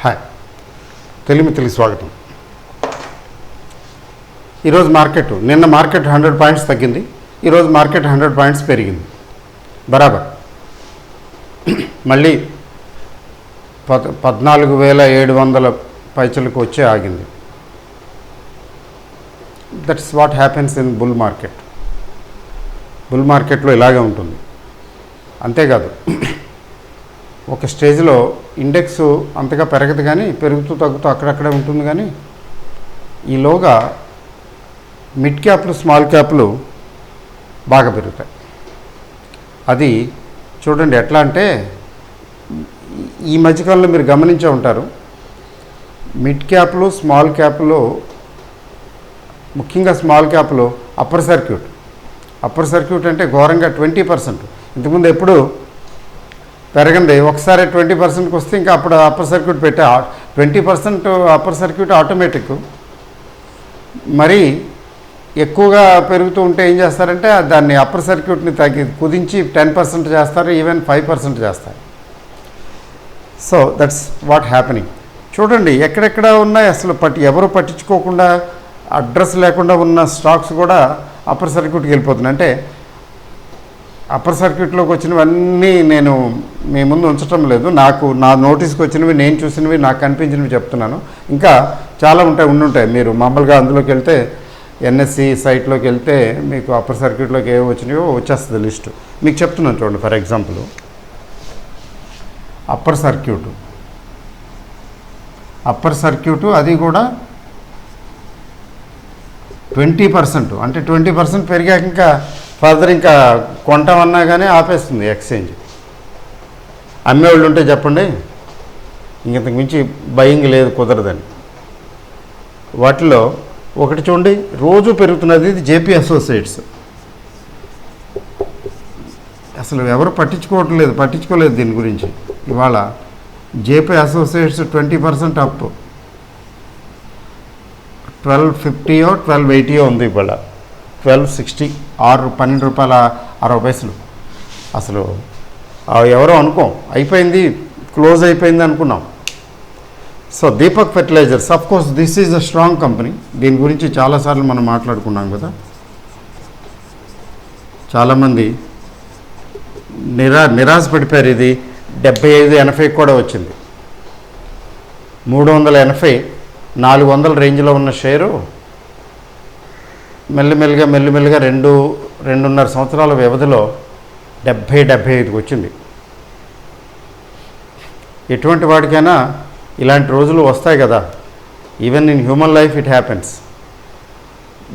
Hi, Telugu స్వాగతం. ఈరోజు market, నిన్న మార్కెట్ 100 పాయింట్స్ తగ్గింది, ఈరోజు మార్కెట్ 100 పాయింట్స్ పెరిగింది. బరాబర్ మళ్ళీ 14,700 పైచలకు వచ్చి ఆగింది. That's what happens in bull market. Bull మార్కెట్లో ఇలాగే ఉంటుంది. అంతేకాదు, ఒక స్టేజ్లో ఇండెక్స్ అంతగా పెరగదు, కానీ పెరుగుతూ తగ్గుతూ అక్కడక్కడే ఉంటుంది. కానీ ఈలోగా మిడ్ క్యాప్లు, స్మాల్ క్యాప్లు బాగా పెరుగుతాయి. అది చూడండి ఎట్లా అంటే, ఈ మధ్యకాలంలో మీరు గమనించే ఉంటారు, మిడ్ క్యాప్లు, స్మాల్ క్యాప్లు, ముఖ్యంగా స్మాల్ క్యాప్లు అప్పర్ సర్క్యూట్ అంటే ఘోరంగా 20%. ఇంతకుముందు ఎప్పుడు పెరగండి, ఒకసారి 20%కి వస్తే ఇంకా అప్పుడు అప్పర్ సర్క్యూట్ పెట్టా. 20% అప్పర్ సర్క్యూట్ ఆటోమేటిక్. మరి ఎక్కువగా పెరుగుతూ ఉంటే ఏం చేస్తారంటే దాన్ని అప్పర్ సర్క్యూట్ని కుదించి 10% చేస్తారు, ఈవెన్ 5% చేస్తారు. So that's what happening. చూడండి ఎక్కడెక్కడ ఉన్నాయి అసలు ఎవరు పట్టించుకోకుండా, అడ్రస్ లేకుండా ఉన్న స్టాక్స్ కూడా అప్పర్ సర్క్యూట్కి వెళ్ళిపోతున్నాయి. అంటే అప్పర్ సర్క్యూట్లోకి వచ్చినవన్నీ నేను మీ ముందు ఉంచడం లేదు, నా నోటీస్కి వచ్చినవి, నేను చూసినవి, నాకు కనిపించినవి చెప్తున్నాను. ఇంకా చాలా ఉండుంటాయి. మీరు మామూలుగా అందులోకి వెళ్తే, ఎన్ఎస్సి సైట్లోకి వెళ్తే మీకు అప్పర్ సర్క్యూట్లోకి ఏవో వచ్చినాయో వచ్చేస్తుంది లిస్టు. మీకు చెప్తున్నాను చూడండి. ఫర్ ఎగ్జాంపుల్, అప్పర్ సర్క్యూటు అది కూడా 20%. అంటే 20% పెరిగాక ఇంకా ఫర్దర్ ఇంకా కొంటామన్నా కానీ ఆపేస్తుంది ఎక్స్చేంజ్. అమ్మేవాళ్ళు ఉంటే చెప్పండి, ఇంతకు మించి బయింగ్ లేదు, కుదరదని. వాటిలో ఒకటి చూడండి, రోజు పెరుగుతున్నది, ఇది జేపీ అసోసియేట్స్. అసలు ఎవరు పట్టించుకోలేదు దీని గురించి. ఇవాళ జేపీ అసోసియేట్స్ 20% అప్, 1250 1280 ఉంది. ఇవాళ 1260, 12 రూపాయల 60 పైసలు. అసలు ఎవరో అయిపోయింది, క్లోజ్ అయిపోయింది అనుకున్నాం. So Deepak fertilisers, of course this is a strong company. దీని గురించి చాలాసార్లు మనం మాట్లాడుకున్నాం కదా. చాలామంది నిరాశ పడిపోయారు. ఇది 75-80 కూడా వచ్చింది. 380, 400 రేంజ్లో ఉన్న షేరు మెల్లిమెల్లిగా 2.5 సంవత్సరాల వ్యవధిలో 70-75కి వచ్చింది. ఎటువంటి వాడికైనా ఇలాంటి రోజులు వస్తాయి కదా. Even in human life it happens.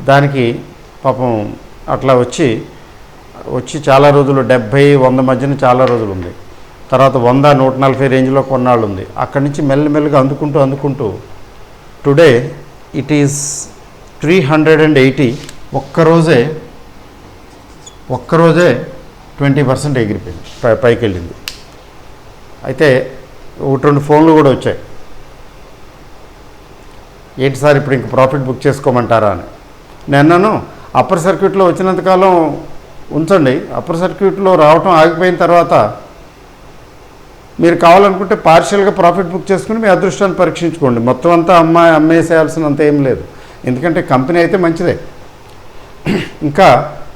దానికి పాపం అట్లా వచ్చి చాలా రోజులు 70-100 మధ్యన చాలా రోజులు ఉంది. తర్వాత 100-140 రేంజ్లో కొన్నాళ్ళు ఉంది. అక్కడి నుంచి మెల్లిమెల్లిగా అందుకుంటూ టుడే ఇట్ ఈస్ 380. ఒక్కరోజే 20% ఎగిరిపోయింది, పైకి వెళ్ళింది. అయితే 1-2 ఫోన్లు కూడా వచ్చాయి, ఏంటి సార్ ఇప్పుడు ఇంక ప్రాఫిట్ బుక్ చేసుకోమంటారా అని. నేను అప్పర్ సర్క్యూట్లో వచ్చినంతకాలం ఉంచండి, అప్పర్ సర్క్యూట్లో రావటం ఆగిపోయిన తర్వాత మీరు కావాలనుకుంటే పార్షియల్గా ప్రాఫిట్ బుక్ చేసుకుని మీ అదృష్టాన్ని పరీక్షించుకోండి. మొత్తం అంతా అమ్మేసేయాల్సినంత ఏం లేదు, ఎందుకంటే కంపెనీ అయితే మంచిదే, ఇంకా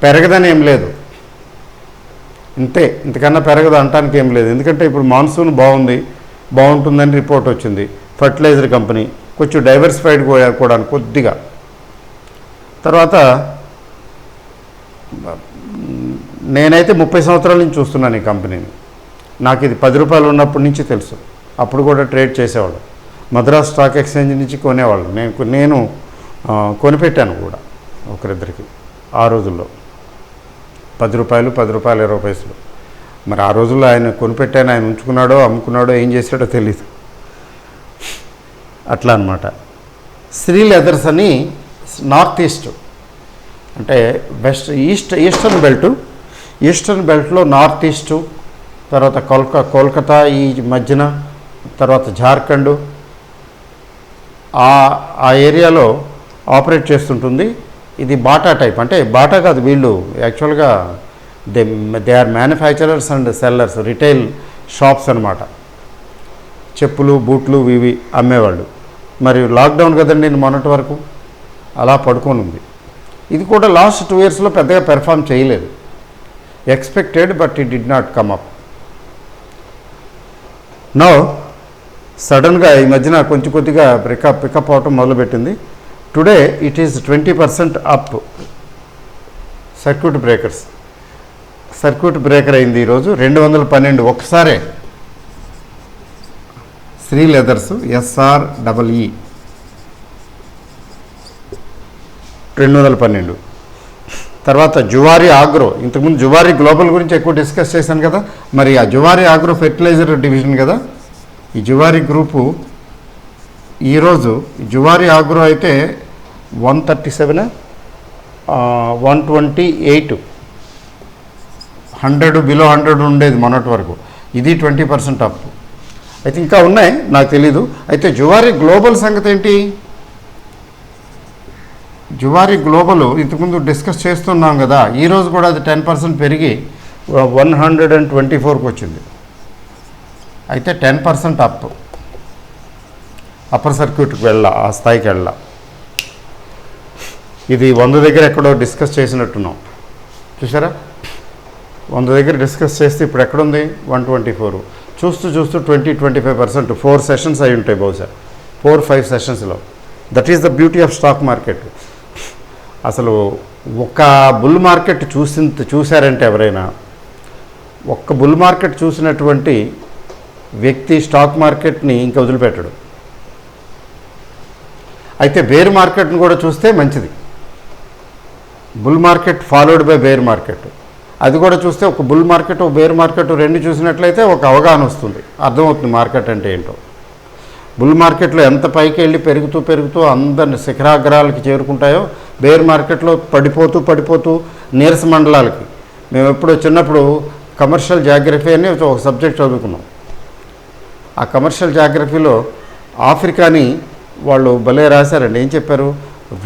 పెరగదని ఏం లేదు, ఇంతకన్నా పెరగదు అంటానికి ఏం లేదు. ఎందుకంటే ఇప్పుడు మాన్సూన్ బాగుంటుందని రిపోర్ట్ వచ్చింది. ఫర్టిలైజర్ కంపెనీ కొంచెం డైవర్సిఫైడ్ కూడా కొద్దిగా. తర్వాత నేనైతే 30 సంవత్సరాల నుంచి చూస్తున్నాను ఈ కంపెనీని. నాకు ఇది 10 రూపాయలు ఉన్నప్పటి నుంచి తెలుసు. అప్పుడు కూడా ట్రేడ్ చేసేవాళ్ళు, మద్రాస్ స్టాక్ ఎక్స్చేంజ్ నుంచి కొనేవాళ్ళు. నేను కొనిపెట్టాను కూడా ఒకరిద్దరికి ఆ రోజుల్లో. 10 రూపాయలు, 20 పైసలు. మరి ఆ రోజుల్లో ఆయన కొనిపెట్టాను, ఆయన ఉంచుకున్నాడో అమ్ముకున్నాడో ఏం చేశాడో తెలీదు. అట్లా అనమాట. శ్రీ లెదర్స్ అని నార్త్ ఈస్ట్, అంటే ఈస్టర్న్ బెల్ట్లో నార్త్ ఈస్టు, తర్వాత కోల్కతా ఈ మధ్యన, తర్వాత జార్ఖండ్ ఆ ఏరియాలో ఆపరేట్ చేస్తుంటుంది. ఇది బాటా టైప్. అంటే బాటా కాదు, వీళ్ళు యాక్చువల్గా they are manufacturers and sellers, retail shops అనమాట. చెప్పులు బూట్లు ఇవి అమ్మేవాళ్ళు. మరి లాక్డౌన్ కదండి మొన్నటి వరకు, అలా పడుకొని ఉంది. ఇది కూడా లాస్ట్ 2 ఇయర్స్లో పెద్దగా పెర్ఫామ్ చేయలేదు. Expected but it did not come up. No సడన్గా ఈ మధ్యన కొంచెం కొద్దిగా పికప్ అవటం మొదలుపెట్టింది. Today it is 20% up. Circuit breaker అయింది ఈరోజు 212 ఒక్కసారే. Sree leathers SREE 212. తర్వాత జువారీ ఆగ్రో, ఇంతకుముందు జువారీ గ్లోబల్ గురించి ఎక్కువ డిస్కస్ చేశాను కదా, మరి ఆ జువారీ ఆగ్రో ఫెర్టిలైజర్ డివిజన్ కదా ఈ జువారీ గ్రూపు. ఈరోజు జువారీ ఆగ్రో అయితే 137, 128, 100 బిలో 100 ఉండేది మొన్నటి వరకు. ఇది 20% అప్. అయితే ఇంకా ఉన్నాయి నాకు తెలీదు. అయితే జువారీ గ్లోబల్ సంగతి ఏంటి? జువారీ గ్లోబల్ ఇంతకుముందు డిస్కస్ చేస్తున్నాం కదా, ఈరోజు కూడా అది 10% పెరిగి 124కి వచ్చింది. అయితే 10% అప్. అప్పర్ సర్క్యూట్కి ఆ స్థాయికి వెళ్ళా. ఇది 100 దగ్గర ఎక్కడో డిస్కస్ చేసినట్టున్నాం, చూసారా? 100 దగ్గర డిస్కస్ చేస్తే ఇప్పుడు ఎక్కడుంది 124. చూస్తూ 20-25%, 4 సెషన్స్ అయి ఉంటాయి బహుశా, 4-5 సెషన్స్లో. That is the beauty of stock market. అసలు ఒక బుల్ మార్కెట్ చూశారంటే ఎవరైనా, ఒక్క బుల్ మార్కెట్ చూసినటువంటి వ్యక్తి స్టాక్ మార్కెట్ని ఇంకా వదిలిపెట్టడు. అయితే బేర్ మార్కెట్ని కూడా చూస్తే మంచిది. Bull market followed by bear market, అది కూడా చూస్తే ఒక బుల్ మార్కెట్ ఒక బేర్ మార్కెట్ రెండు చూసినట్లయితే ఒక అవగాహన వస్తుంది, అర్థమవుతుంది మార్కెట్ అంటే ఏంటో. బుల్ మార్కెట్లో ఎంత పైకి వెళ్ళి పెరుగుతూ అందరిని శిఖరాగ్రాలకి చేరుకుంటాయో, బేర్ మార్కెట్లో పడిపోతూ నీరస మండలాలకి. మేము ఎప్పుడో చిన్నప్పుడు కమర్షియల్ జాగ్రఫీ అని ఒక సబ్జెక్ట్ చదువుకున్నాం. ఆ కమర్షియల్ జాగ్రఫీలో ఆఫ్రికాని వాళ్ళు భలే రాశారండి. ఏం చెప్పారు?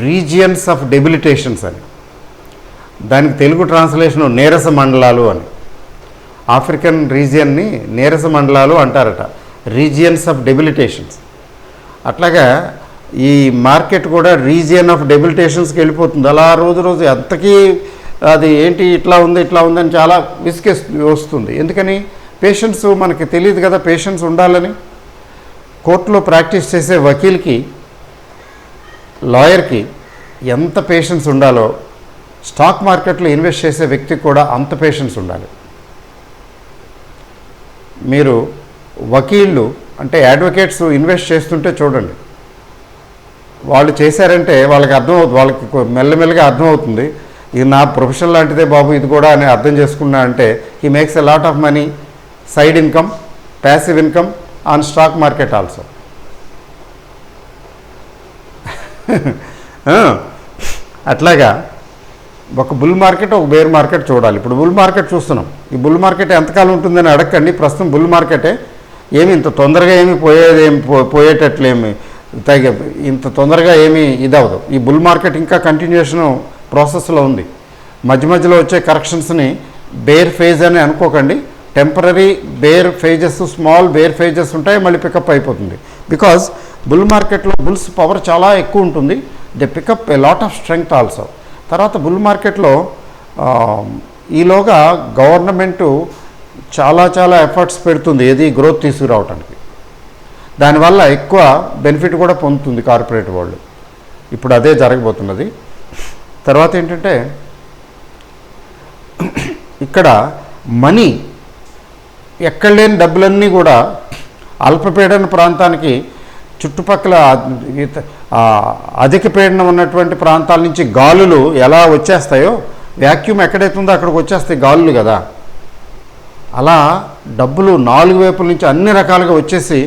రీజియన్స్ ఆఫ్ డెబిలిటేషన్స్ అని. దానికి తెలుగు ట్రాన్స్లేషను నీరస మండలాలు అని. ఆఫ్రికన్ రీజియన్ని నీరస మండలాలు అంటారట, రీజియన్స్ ఆఫ్ డెబిలిటేషన్స్. అట్లాగా ఈ మార్కెట్ కూడా రీజియన్ ఆఫ్ డెబిలిటేషన్స్కి వెళ్ళిపోతుంది. అలా రోజు అంతకీ అది ఏంటి ఇట్లా ఉంది అని చాలా విసుగు వస్తుంది. ఎందుకని? పేషెన్స్ మనకి తెలియదు కదా, పేషెన్స్ ఉండాలని. కోర్టులో ప్రాక్టీస్ చేసే వకీల్కి, లాయర్కి ఎంత పేషెన్స్ ఉండాలో, స్టాక్ మార్కెట్లో ఇన్వెస్ట్ చేసే వ్యక్తికి కూడా అంత పేషెన్స్ ఉండాలి. మీరు వకీళ్ళు అంటే అడ్వకేట్స్ ఇన్వెస్ట్ చేస్తుంటే చూడండి, వాళ్ళు చేశారంటే వాళ్ళకి అర్థమవుతుంది, వాళ్ళకి మెల్లమెల్లగా అర్థమవుతుంది, ఇది నా ప్రొఫెషన్ లాంటిదే బాబు ఇది కూడా అని అర్థం చేసుకున్నా అంటే he makes a lot of money, side income, passive income on stock market also. అట్లాగా ఒక బుల్ మార్కెట్ ఒక బేర్ మార్కెట్ చూడాలి. ఇప్పుడు బుల్ మార్కెట్ చూస్తున్నాం. ఈ బుల్ మార్కెట్ ఎంతకాలం ఉంటుందని అడగండి. ప్రస్తుతం బుల్ మార్కెటే ఏమి ఇంత తొందరగా పోయేటట్లేమి ఇంత తొందరగా ఏమీ ఇదవదు. ఈ బుల్ మార్కెట్ ఇంకా కంటిన్యూషన్ ప్రాసెస్లో ఉంది. మధ్యలో వచ్చే కరెక్షన్స్ని బేర్ ఫేజ్ అని అనుకోకండి. Temporary bear phases, small bear phases ఉంటాయి, మళ్ళీ పికప్ అయిపోతుంది. బికాజ్ బుల్ మార్కెట్లో బుల్స్ పవర్ చాలా ఎక్కువ ఉంటుంది. They pick up a lot of strength also. తర్వాత బుల్ మార్కెట్లో ఈలోగా గవర్నమెంటు చాలా ఎఫర్ట్స్ పెడుతుంది ఏది గ్రోత్ తీసుకురావడానికి. దానివల్ల ఎక్కువ బెనిఫిట్ కూడా పొందుతుంది కార్పొరేట్ వాళ్ళు. ఇప్పుడు అదే జరగబోతున్నది. తర్వాత ఏంటంటే ఇక్కడ మనీ ఎక్కడ లేని డబ్బులన్నీ కూడా అల్పపీడన ప్రాంతానికి చుట్టుపక్కల అధిక పీడనం ఉన్నటువంటి ప్రాంతాల నుంచి గాలులు ఎలా వచ్చేస్తాయో, వ్యాక్యూమ్ ఎక్కడైతే ఉందో అక్కడికి వచ్చేస్తాయి గాలులు కదా, అలా డబ్బులు 4 వైపుల నుంచి అన్ని రకాలుగా వచ్చేసి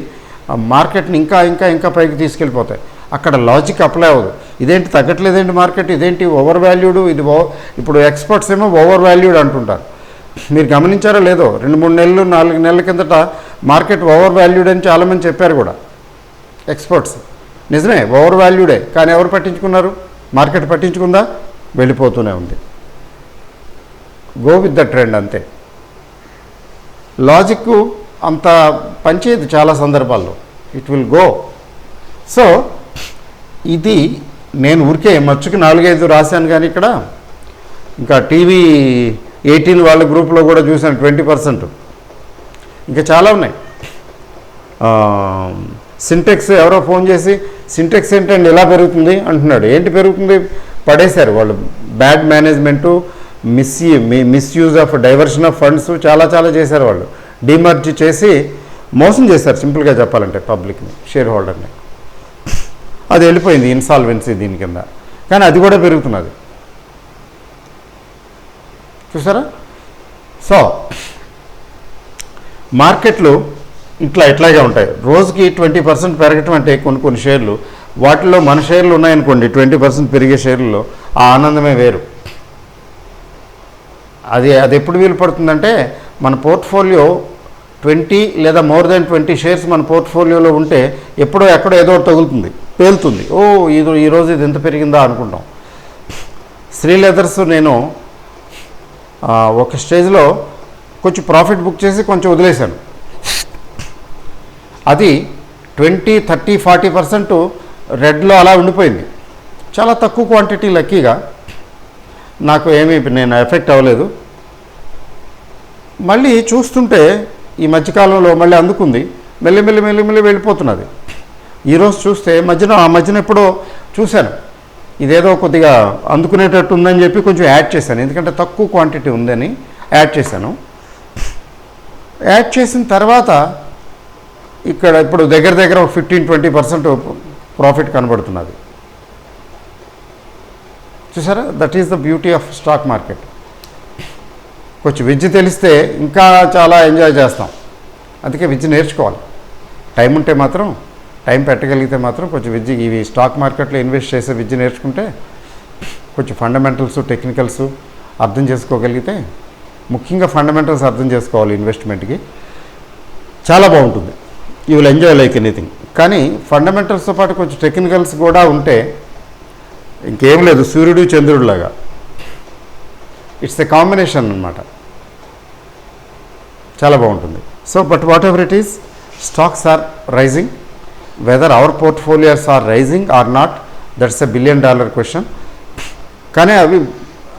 మార్కెట్ని ఇంకా పైకి తీసుకెళ్ళిపోతాయి. అక్కడ లాజిక్ అప్లై అవ్వదు. ఇదేంటి తగ్గట్లేదేంటి మార్కెట్, ఇదేంటి ఓవర్ వాల్యూడ్, ఇది ఇప్పుడు ఎక్స్పర్ట్స్ ఏమో ఓవర్ వాల్యూడ్ అంటుంటారు. మీరు గమనించారో లేదో, 2-3 నెలలు 4 నెలల కిందట మార్కెట్ ఓవర్ వాల్యూడ్ అని చాలామంది చెప్పారు కూడా ఎక్స్పర్ట్స్. నిజమే, ఓవర్ వాల్యూడే. కానీ ఎవరు పట్టించుకున్నారు? మార్కెట్ పట్టించుకుందా? వెళ్ళిపోతూనే ఉంది. గో విత్ ద ట్రెండ్ అంతే. లాజిక్ అంత పనిచేయదు చాలా సందర్భాల్లో, ఇట్ విల్ గో. సో ఇది నేను ఊరికే మచ్చుకి 4-5 రాశాను, కానీ ఇక్కడ ఇంకా టీవీ 18 వాళ్ళ గ్రూప్లో కూడా చూశాను 20%. ఇంకా చాలా ఉన్నాయి. సింటెక్స్ ఎవరో ఫోన్ చేసి సింటెక్స్ ఏంటండి ఇలా పెరుగుతుంది అంటున్నాడు. ఏంటి పెరుగుతుంది? పడేశారు వాళ్ళు. Bad management, misuse of diversion of funds చాలా చాలా చేశారు వాళ్ళు. డిమర్జ్ చేసి మోసం చేశారు సింపుల్గా చెప్పాలంటే పబ్లిక్ని, షేర్ హోల్డర్ని. అది వెళ్ళిపోయింది ఇన్సాల్వెన్సీ దీని కింద. కానీ అది కూడా పెరుగుతున్నది చూసారా. సో మార్కెట్లు ఇట్లాగే ఉంటాయి. రోజుకి 20% పెరగటం అంటే కొన్ని షేర్లు, వాటిలో మన షేర్లు ఉన్నాయనుకోండి 20% పెరిగే షేర్లలో ఆ ఆనందమే వేరు. అది ఎప్పుడు వీలు పడుతుందంటే మన పోర్ట్ఫోలియో 20 లేదా మోర్ దెన్ 20 షేర్స్ మన పోర్ట్ఫోలియోలో ఉంటే ఎప్పుడో ఎక్కడో ఏదో తగులుతుంది, పేలుతుంది. ఓ ఈరోజు ఇది ఎంత పెరిగిందా అనుకుంటాం. శ్రీ లెదర్స్ నేను ఒక స్టేజ్లో కొంచెం ప్రాఫిట్ బుక్ చేసి కొంచెం వదిలేశాను. అది 20, 30, 40% రెడ్లో అలా ఉండిపోయింది. చాలా తక్కువ క్వాంటిటీ, లక్కీగా నాకు నేను ఎఫెక్ట్ అవ్వలేదు. మళ్ళీ చూస్తుంటే ఈ మధ్యకాలంలో మళ్ళీ అందుకుంది, మెల్లి వెళ్ళిపోతున్నది. ఈరోజు చూస్తే ఆ మధ్యన ఎప్పుడో చూశాను, ఇదేదో కొద్దిగా అందుకునేటట్టు ఉందని చెప్పి కొంచెం యాడ్ చేశాను. ఎందుకంటే తక్కువ క్వాంటిటీ ఉందని యాడ్ చేశాను. యాడ్ చేసిన తర్వాత ఇక్కడ ఇప్పుడు దగ్గర 15-20% ప్రాఫిట్ కనబడుతున్నది చూసారా. That is the beauty of stock market. కొంచెం విద్య తెలిస్తే ఇంకా చాలా ఎంజాయ్ చేస్తాం. అందుకే విద్య నేర్చుకోవాలి. టైం ఉంటే మాత్రం, టైం పెట్టగలిగితే మాత్రం కొంచెం విద్య, ఇవి స్టాక్ మార్కెట్లో ఇన్వెస్ట్ చేసే విద్య నేర్చుకుంటే కొంచెం ఫండమెంటల్స్, టెక్నికల్స్ అర్థం చేసుకోగలిగితే, ముఖ్యంగా ఫండమెంటల్స్ అర్థం చేసుకోవాలి ఇన్వెస్ట్మెంట్కి, చాలా బాగుంటుంది. You will enjoy like anything. కానీ ఫండమెంటల్స్తో పాటు కొంచెం టెక్నికల్స్ కూడా ఉంటే ఇంకేం లేదు, సూర్యుడు చంద్రుడు లాగా. ఇట్స్ ఎ కాంబినేషన్ అన్నమాట, చాలా బాగుంటుంది. So but whatever it is, stocks are rising. Whether our portfolios are rising or not, that's a $1 billion question. కానీ అవి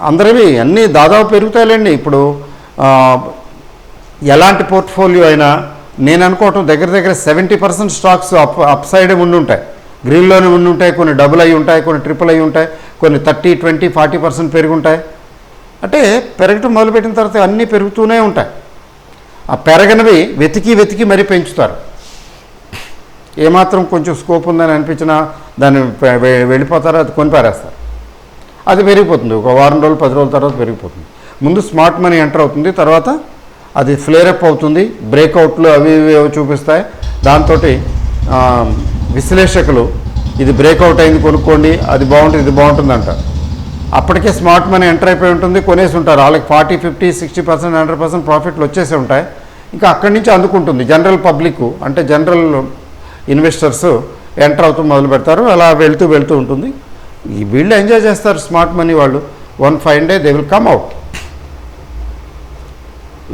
అందరివి అన్నీ దాదాపు పెరుగుతాయిలేండి. ఇప్పుడు ఎలాంటి పోర్ట్ఫోలియో అయినా నేను అనుకోవటం దగ్గర 70% స్టాక్స్ అప్ సైడే ఉండి ఉంటాయి, గ్రీన్లోనే ఉండి ఉంటాయి. కొన్ని డబుల్ అయి ఉంటాయి, కొన్ని ట్రిపుల్ అయి ఉంటాయి, కొన్ని 30, 20, 40% పెరిగి ఉంటాయి. అంటే పెరగటం మొదలుపెట్టిన తర్వాత అన్నీ పెరుగుతూనే ఉంటాయి. ఆ పెరగనివి వెతికి మరీ పెంచుతారు. ఏమాత్రం కొంచెం స్కోప్ ఉందని అనిపించినా దాన్ని వెళ్ళిపోతారో అది కొని పారేస్తారు. అది పెరిగిపోతుంది, ఒక వారం రోజులు 10 రోజుల తర్వాత పెరిగిపోతుంది. ముందు స్మార్ట్ మనీ ఎంటర్ అవుతుంది, తర్వాత అది ఫ్లేరప్ అవుతుంది, బ్రేక్అవుట్లు అవి చూపిస్తాయి. దాంతో విశ్లేషకులు ఇది బ్రేక్అవుట్ అయింది కొనుక్కోండి, అది బాగుంటుంది, ఇది బాగుంటుంది అంటారు. అప్పటికే స్మార్ట్ మనీ ఎంటర్ అయిపోయి ఉంటుంది, కొనేసి ఉంటారు. వాళ్ళకి 40, 50, 60%, 100% ప్రాఫిట్లు వచ్చేసి ఉంటాయి. ఇంకా అక్కడి నుంచి అందుకుంటుంది జనరల్ పబ్లిక్, అంటే జనరల్ ఇన్వెస్టర్స్ ఎంటర్ అవుతూ మొదలు పెడతారు. అలా వెళ్తూ ఉంటుంది. ఈ వీళ్ళు ఎంజాయ్ చేస్తారు స్మార్ట్ మనీ వాళ్ళు. One fine day they will come out.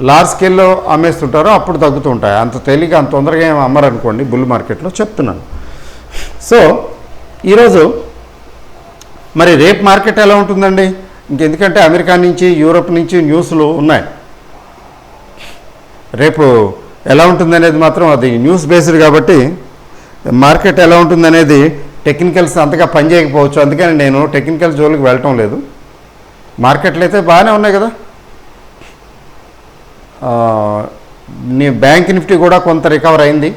Large స్కేల్లో అమ్మేస్తుంటారో అప్పుడు తగ్గుతూ ఉంటాయి. అంత తేలిక అంత తొందరగా ఏమి అమ్మరనుకోండి బుల్ మార్కెట్లో, చెప్తున్నాను. సో ఈరోజు మరి రేపు మార్కెట్ ఎలా ఉంటుందండి? ఇంకెందుకంటే అమెరికా నుంచి, యూరోప్ నుంచి న్యూస్లు ఉన్నాయి. రేపు ఎలా ఉంటుందనేది మాత్రం అది న్యూస్ బేస్డ్ కాబట్టి మార్కెట్ ఎలా ఉంటుందనేది టెక్నికల్స్ అంతగా పనిచేయకపోవచ్చు. అందుకని నేను టెక్నికల్ జోలికి వెళ్ళటం లేదు. మార్కెట్లు అయితే బాగానే ఉన్నాయి కదా. బ్యాంక్ నిఫ్టీ కూడా కొంత రికవర్ అయింది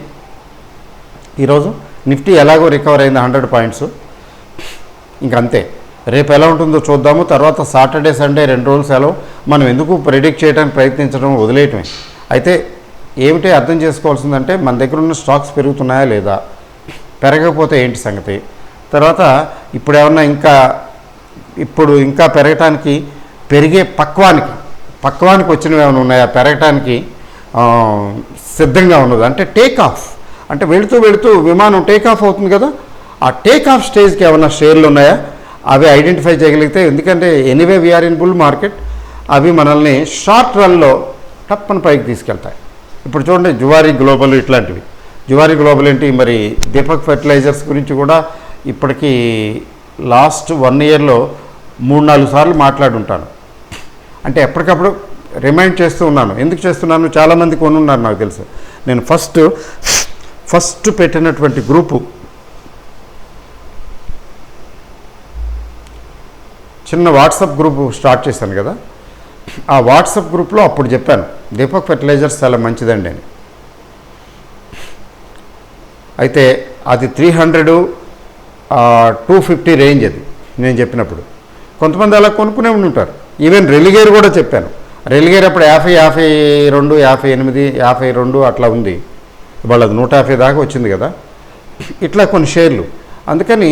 ఈరోజు. నిఫ్టీ ఎలాగో రికవర్ అయింది 100 పాయింట్స్. ఇంకంతే. రేపు ఎలా ఉంటుందో చూద్దాము. తర్వాత సాటర్డే, సండే 2 రోజులు సెలవు. మనం ఎందుకు ప్రెడిక్ట్ చేయడానికి ప్రయత్నించడం, వదిలేయటమే. అయితే ఏమిటి అర్థం చేసుకోవాల్సిందంటే మన దగ్గర ఉన్న స్టాక్స్ పెరుగుతున్నాయా లేదా, పెరగకపోతే ఏంటి సంగతి, తర్వాత ఇప్పుడు ఏమన్నా ఇప్పుడు ఇంకా పెరగటానికి పెరిగే పక్వానికి వచ్చినవి ఏమైనా ఉన్నాయా, పెరగటానికి సిద్ధంగా ఉన్నది. అంటే టేక్ ఆఫ్, అంటే వెళుతూ విమానం టేక్ ఆఫ్ అవుతుంది కదా, ఆ టేక్ ఆఫ్ స్టేజ్కి ఏమైనా షేర్లు ఉన్నాయా అవి ఐడెంటిఫై చేయగలిగితే, ఎందుకంటే anyway we are in bull market, అవి మనల్ని షార్ట్ రన్లో టప్పని పైకి తీసుకెళ్తాయి. ఇప్పుడు చూడండి జువారీ గ్లోబల్ ఇట్లాంటివి. జువారీ గ్లోబల్ ఏంటి మరి, దీపక్ ఫెర్టిలైజర్స్ గురించి కూడా ఇప్పటికీ లాస్ట్ 1 ఇయర్లో 3-4 సార్లు మాట్లాడుంటాను. అంటే ఎప్పటికప్పుడు రిమైండ్ చేస్తూ ఉన్నాను. ఎందుకు చేస్తున్నాను, చాలామంది కొనున్నారు నాకు తెలుసు. నేను ఫస్ట్ పెట్టినటువంటి గ్రూపు చిన్న వాట్సాప్ గ్రూపు స్టార్ట్ చేశాను కదా, ఆ వాట్సాప్ గ్రూప్లో అప్పుడు చెప్పాను దీపక్ ఫెర్టిలైజర్స్ చాలా మంచిదండి అని. అయితే అది 300-250 రేంజ్ అది నేను చెప్పినప్పుడు. కొంతమంది అలా కొనుక్కునే ఉంటారు. ఈవెన్ రెలిగేర్ కూడా చెప్పాను. రెలిగేర్ అప్పుడు 50, 52, 58, 52 అట్లా ఉంది. ఇవాళ అది 150 దాకా వచ్చింది కదా. ఇట్లా కొన్ని షేర్లు. అందుకని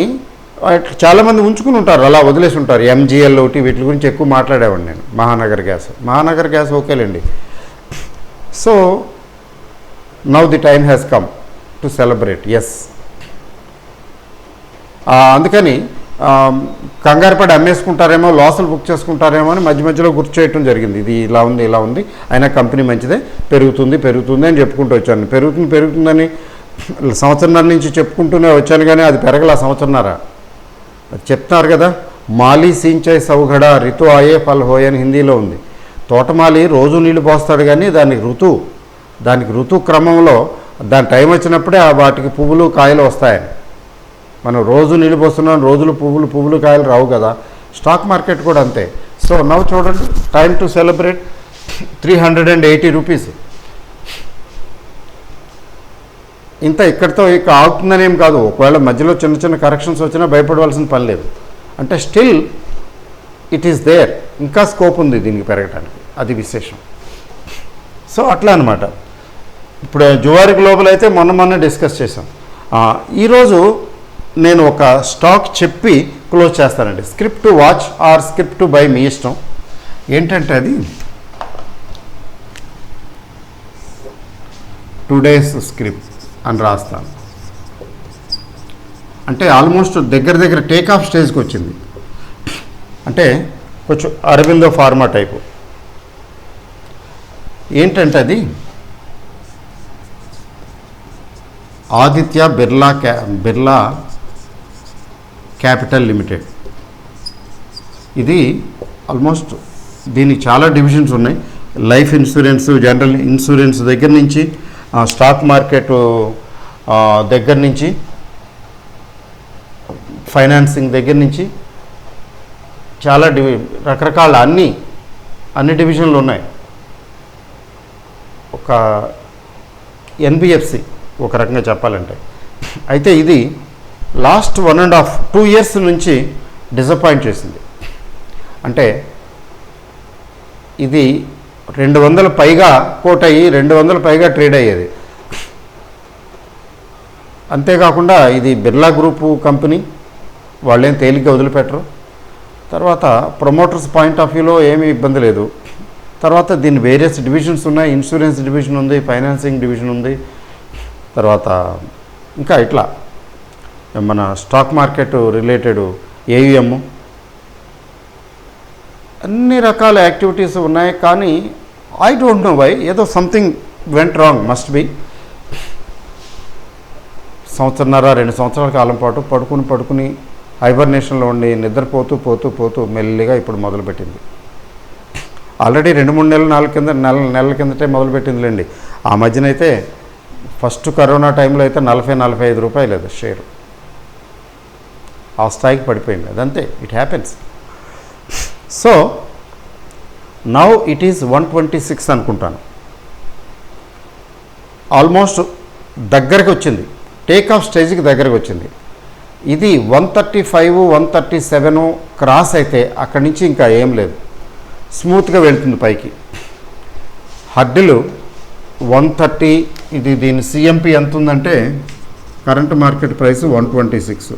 చాలామంది ఉంచుకుని ఉంటారు, అలా వదిలేసి ఉంటారు. MGL ఒకటి వీటి గురించి ఎక్కువ మాట్లాడేవాడిని నేను. మహానగర్ గ్యాస్ ఓకేలేండి. So now the time has come to celebrate. Yes, అందుకని కంగారు పడి అమ్మేసుకుంటారేమో, లాసులు బుక్ చేసుకుంటారేమో అని మధ్యలో గుర్తు చేయటం జరిగింది. ఇది ఇలా ఉంది, అయినా కంపెనీ మంచిదే, పెరుగుతుంది అని చెప్పుకుంటూ వచ్చాను. పెరుగుతుందని సంవత్సరంన్నర నుంచి చెప్పుకుంటూనే వచ్చాను, కానీ అది పెరగల సంవత్సరంన్నర. అది చెప్తున్నారు కదా, మాలి సించై సౌగడ రితు ఆయే ఫల్ హోయ్ అని హిందీలో ఉంది. తోటమాలి రోజు నీళ్లు పోస్తాడు, కానీ దానికి ఋతు క్రమంలో దాని టైం వచ్చినప్పుడే వాటికి పువ్వులు కాయలు వస్తాయని. మనం రోజు నీళ్ళు పోస్తున్నాం, రోజులు పువ్వులు కాయలు రావు కదా. స్టాక్ మార్కెట్ కూడా అంతే. సో నవ్వు చూడండి, టైం టు సెలబ్రేట్. 380 రూపీస్. ఇంత ఇక్కడితో ఆగుతుందని ఏం కాదు. ఒకవేళ మధ్యలో చిన్న కరెక్షన్స్ వచ్చినా భయపడవలసిన పని లేదు. అంటే స్టిల్ ఇట్ ఈస్ దేర్, ఇంకా స్కోప్ ఉంది దీనికి పెరగడానికి, అది విశేషం. సో అట్లా అనమాట. ఇప్పుడు జువారీ గ్లోబల్ అయితే మొన్న డిస్కస్ చేసాం. ఈరోజు నేను ఒక స్టాక్ చెప్పి క్లోజ్ చేస్తానండి. Script to watch or script to buy మీ ఇష్టం. ఏంటంటే అది టుడేస్ స్క్రిప్ట్ అని రాస్తాను. అంటే ఆల్మోస్ట్ దగ్గర టేక్ ఆఫ్ స్టేజ్కి వచ్చింది. అంటే కొంచెం అరవిందో ఫార్మా టైపు. ఏంటంటే అది ఆదిత్య బిర్లా క్యాపిటల్ లిమిటెడ్. ఇది ఆల్మోస్ట్ దీనికి చాలా డివిజన్స్ ఉన్నాయి. లైఫ్ ఇన్సూరెన్స్, జనరల్ ఇన్సూరెన్స్ దగ్గర నుంచి, స్టాక్ మార్కెట్ దగ్గర నుంచి, ఫైనాన్సింగ్ దగ్గర నుంచి చాలా రకరకాల అన్ని డివిజన్లు ఉన్నాయి. ఒక NBFC ఒక రకంగా చెప్పాలంటే. అయితే ఇది లాస్ట్ 1.5-2 ఇయర్స్ నుంచి డిసప్పాయింట్ చేసింది. అంటే ఇది 200 పైగా కోట్ అయ్యి 200 పైగా ట్రేడ్ అయ్యేది. అంతేకాకుండా ఇది బిర్లా గ్రూపు కంపెనీ, వాళ్ళేం తేలిగ్గా వదిలిపెట్టరు. తర్వాత ప్రమోటర్స్ పాయింట్ ఆఫ్ వ్యూలో ఏమీ ఇబ్బంది లేదు. తర్వాత దీని వేరియస్ డివిజన్స్ ఉన్నాయి. ఇన్సూరెన్స్ డివిజన్ ఉంది, ఫైనాన్సింగ్ డివిజన్ ఉంది, తర్వాత ఇంకా ఇట్లా మన స్టాక్ మార్కెట్ రిలేటెడ్ AUM, అన్ని రకాల యాక్టివిటీస్ ఉన్నాయి. కానీ ఐ డోంట్ నో వై, ఏదో something went wrong, must be. 1.5-2 సంవత్సరాల కాలం పాటు పడుకుని హైబర్నేషన్లో ఉండి నిద్రపోతూ మెల్లిగా ఇప్పుడు మొదలుపెట్టింది. ఆల్రెడీ 2-3 నెలలు 4 నెలల కిందటే మొదలుపెట్టిందిలేండి. ఆ మధ్యనైతే ఫస్ట్ కరోనా టైంలో అయితే 40-45 రూపాయలు అది షేరు. ఆ స్థాయికి పడిపోయింది. అదంతే, it happens. So now it is 126 అనుకుంటాను. ఆల్మోస్ట్ దగ్గరకు వచ్చింది, టేక్ ఆఫ్ స్టేజ్కి దగ్గరకు వచ్చింది. ఇది 135-137 క్రాస్ అయితే అక్కడి నుంచి ఇంకా ఏం లేదు, స్మూత్గా వెళ్తుంది పైకి. హడ్డులు 130. ఇది దీని CMP ఎంత ఉందంటే కరెంట్ మార్కెట్ ప్రైస్ 126.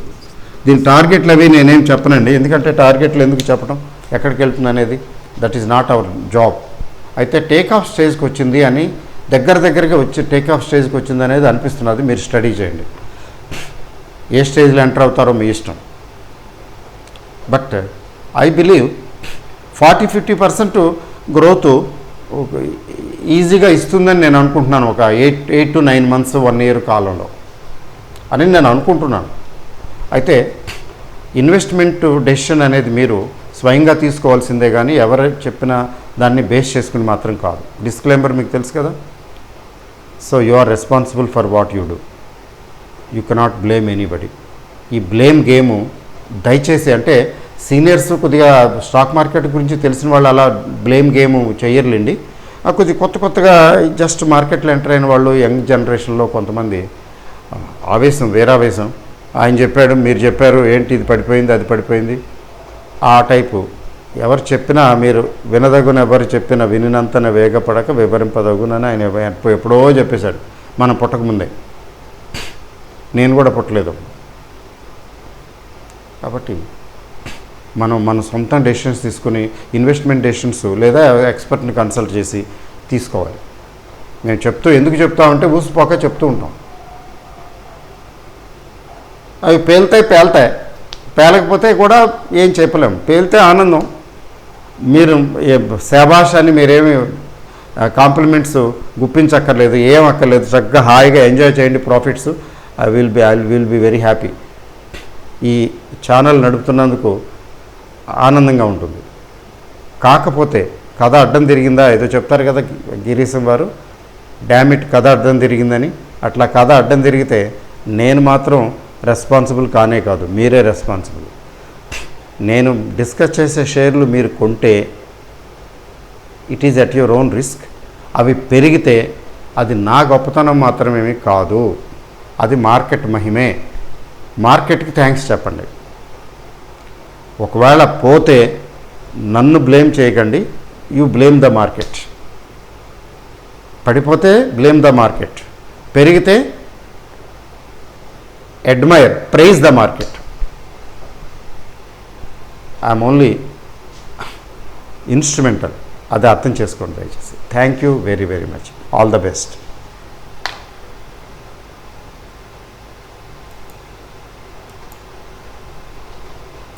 దీని టార్గెట్లు అవి నేనేం చెప్పనండి, ఎందుకంటే టార్గెట్లు ఎందుకు చెప్పడం, ఎక్కడికి వెళ్తుంది అనేది, that is not our job. అయితే టేక్ ఆఫ్ స్టేజ్కి వచ్చింది అని దగ్గరగా వచ్చి టేక్ ఆఫ్ స్టేజ్కి వచ్చింది అనేది అనిపిస్తున్నది. మీరు స్టడీ చేయండి, ఏ స్టేజ్లో ఎంటర్ అవుతారో మీ ఇష్టం. బట్ ఐ బిలీవ్ 40-50% గ్రోత్ ఈజీగా ఇస్తుందని నేను అనుకుంటున్నాను. ఒక 8 to 9 months 1 year కాలంలో అని నేను అనుకుంటున్నాను. అయితే ఇన్వెస్ట్మెంట్ డెసిషన్ అనేది మీరు స్వయంగా తీసుకోవాల్సిందే, కానీ ఎవరు చెప్పినా దాన్ని బేస్ చేసుకుని మాత్రం కాదు. డిస్క్లైమర్ మీకు తెలుసు కదా. So you are responsible for what you do, you cannot blame anybody. ఈ బ్లేమ్ గేము దయచేసి, అంటే సీనియర్స్ కొద్దిగా స్టాక్ మార్కెట్ గురించి తెలిసిన వాళ్ళు అలా బ్లేమ్ గేమ్ చేయర్లేండి. కొద్దిగా కొత్తగా జస్ట్ మార్కెట్లో ఎంటర్ అయిన వాళ్ళు, యంగ్ జనరేషన్లో కొంతమంది ఆవేశం, వేరావేశం, ఆయన చెప్పాడు మీరు చెప్పారు ఏంటి ఇది పడిపోయింది అది పడిపోయింది ఆ టైపు. ఎవరు చెప్పినా మీరు వినదగున, ఎవరు చెప్పినా వినినంతన వేగపడక వివరింపదగునని ఆయన ఎప్పుడో చెప్పేశాడు, మనం పుట్టకముందే. నేను కూడా పుట్టలేదు. కాబట్టి మనం మన సొంత డెసిషన్స్ తీసుకుని, ఇన్వెస్ట్మెంట్ డెసిషన్స్ లేదా ఎక్స్పర్ట్ని కన్సల్ట్ చేసి తీసుకోవాలి. నేను ఎందుకు చెప్తామంటే ఊసిపోక చెప్తూ ఉంటాం. అవి పేలుతాయి, పేలకపోతే కూడా ఏం చెప్పలేము. పేలితే ఆనందం. మీరు శాబాష్ అని మీరేమి కాంప్లిమెంట్స్ గుప్పించక్కర్లేదు, ఏం అక్కర్లేదు. చక్కగా హాయిగా ఎంజాయ్ చేయండి profits. I will be very happy. ఈ ఛానల్ నడుపుతున్నందుకు ఆనందంగా ఉంటుంది. కాకపోతే కథ అడ్డం తిరిగిందా ఏదో చెప్తారు కదా గిరీశం వారు, డామిట్ కథ అడ్డం తిరిగిందని. అట్లా కథ అడ్డం తిరిగితే నేను మాత్రం రెస్పాన్సిబుల్ కానే కాదు, మీరే రెస్పాన్సిబుల్. నేను డిస్కస్ చేసే షేర్లు మీరు కొంటే it is at your own risk. అవి పెరిగితే అది నా గొప్పతనం మాత్రమేమీ కాదు, అది మార్కెట్ మహిమే. మార్కెట్కి థ్యాంక్స్ చెప్పండి. ఒకవేళ పోతే నన్ను బ్లేమ్ చేయకండి, యూ బ్లేమ్ ద మార్కెట్. పడిపోతే బ్లేమ్ ద మార్కెట్, పెరిగితే admire, praise the market. I'm only instrumental. అది అర్థం చేసుకోండి దయచేసి. Thank you very very much. All the best.